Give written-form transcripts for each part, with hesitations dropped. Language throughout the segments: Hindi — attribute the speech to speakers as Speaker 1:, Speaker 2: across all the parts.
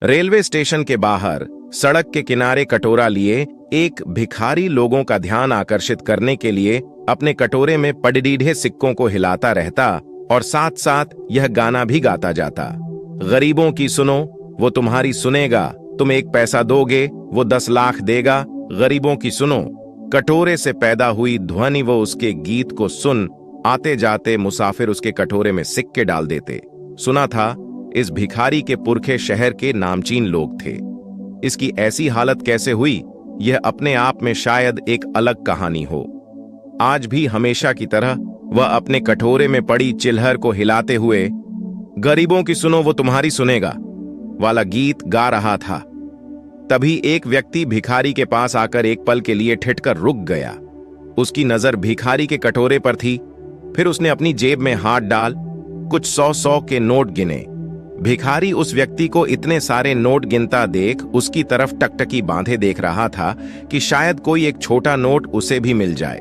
Speaker 1: रेलवे स्टेशन के बाहर सड़क के किनारे कटोरा लिए एक भिखारी लोगों का ध्यान आकर्षित करने के लिए अपने कटोरे में पड़डीढे सिक्कों को हिलाता रहता और साथ साथ यह गाना भी गाता जाता। गरीबों की सुनो वो तुम्हारी सुनेगा, तुम 1 पैसा दोगे वो 10 लाख देगा। गरीबों की सुनो। कटोरे से पैदा हुई ध्वनि व उसके गीत को सुन आते जाते मुसाफिर उसके कटोरे में सिक्के डाल देते। सुना था इस भिखारी के पुरखे शहर के नामचीन लोग थे। इसकी ऐसी हालत कैसे हुई, यह अपने आप में शायद एक अलग कहानी हो। आज भी हमेशा की तरह वह अपने कटोरे में पड़ी चिल्हर को हिलाते हुए गरीबों की सुनो वो तुम्हारी सुनेगा वाला गीत गा रहा था। तभी एक व्यक्ति भिखारी के पास आकर एक पल के लिए ठिठकर रुक गया। उसकी नजर भिखारी के कटोरे पर थी। फिर उसने अपनी जेब में हाथ डाल कुछ 100 के नोट गिने। भिखारी उस व्यक्ति को इतने सारे नोट गिनता देख उसकी तरफ टकटकी बांधे देख रहा था कि शायद कोई एक छोटा नोट उसे भी मिल जाए।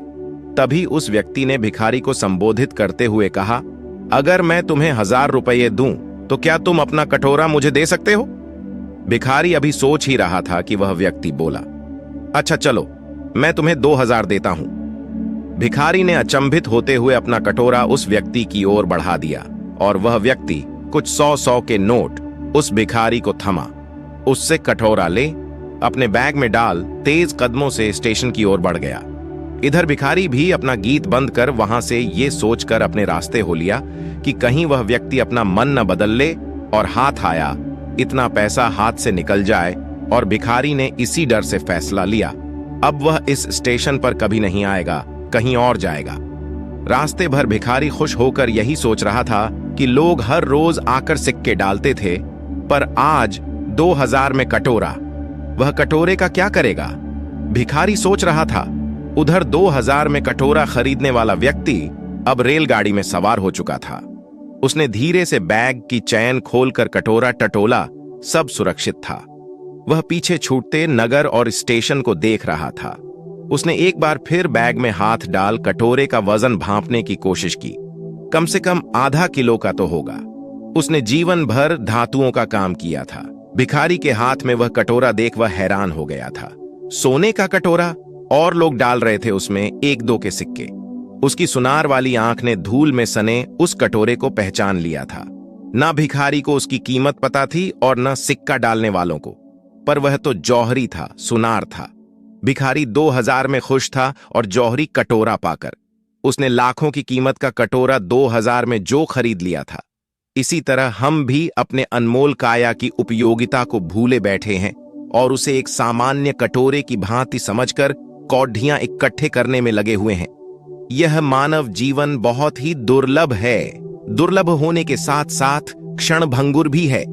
Speaker 1: तभी उस व्यक्ति ने भिखारी को संबोधित करते हुए कहा, अगर मैं तुम्हें 1000 रुपये दूं तो क्या तुम अपना कटोरा मुझे दे सकते हो? भिखारी अभी सोच ही रहा था कि वह व्यक्ति बोला, अच्छा चलो मैं तुम्हें 2000 देता हूं। भिखारी ने अचंभित होते हुए अपना कटोरा उस व्यक्ति की ओर बढ़ा दिया और वह व्यक्ति कुछ 100 के नोट उस भिखारी को थमा। उससे कटोरा ले अपने बैग में डाल तेज कदमों से स्टेशन की ओर बढ़ गया। इधर भिखारी भी अपना गीत बंद कर वहां से ये सोचकर अपने रास्ते हो लिया कि कहीं वह व्यक्ति अपना मन न बदल ले और हाथ आया इतना पैसा हाथ से निकल जाए। और भिखारी ने इसी डर से फैसला लिया, अब वह इस स्टेशन पर कभी नहीं आएगा, कहीं और जाएगा। रास्ते भर भिखारी खुश होकर यही सोच रहा था कि लोग हर रोज आकर सिक्के डालते थे, पर आज 2000 में कटोरा, वह कटोरे का क्या करेगा? भिखारी सोच रहा था। उधर 2000 में कटोरा खरीदने वाला व्यक्ति अब रेलगाड़ी में सवार हो चुका था। उसने धीरे से बैग की चैन खोलकर कटोरा टटोला, सब सुरक्षित था। वह पीछे छूटते नगर और स्टेशन को देख रहा था। उसने एक बार फिर बैग में हाथ डाल कटोरे का वजन भांपने की कोशिश की। कम से कम आधा किलो का तो होगा। उसने जीवन भर धातुओं का काम किया था। भिखारी के हाथ में वह कटोरा देख वह हैरान हो गया था। सोने का कटोरा, और लोग डाल रहे थे उसमें 1-2 के सिक्के। उसकी सुनार वाली आंख ने धूल में सने उस कटोरे को पहचान लिया था। ना भिखारी को उसकी कीमत पता थी और न सिक्का डालने वालों को, पर वह तो जौहरी था, सुनार था। भिखारी 2000 में खुश था और जौहरी कटोरा पाकर। उसने लाखों की कीमत का कटोरा 2000 में जो खरीद लिया था। इसी तरह हम भी अपने अनमोल काया की उपयोगिता को भूले बैठे हैं और उसे एक सामान्य कटोरे की भांति समझकर कौडियां इकट्ठे करने में लगे हुए हैं। यह मानव जीवन बहुत ही दुर्लभ है। दुर्लभ होने के साथ साथ क्षणभंगुर भी है।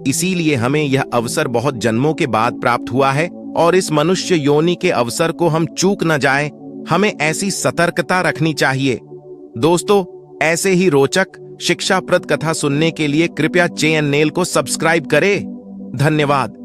Speaker 1: इसीलिए हमें यह अवसर बहुत जन्मों के बाद प्राप्त हुआ है और इस मनुष्य योनि के अवसर को हम चूक न जाएं, हमें ऐसी सतर्कता रखनी चाहिए। दोस्तों, ऐसे ही रोचक शिक्षाप्रद कथा सुनने के लिए कृपया चेएनएल को सब्सक्राइब करें। धन्यवाद।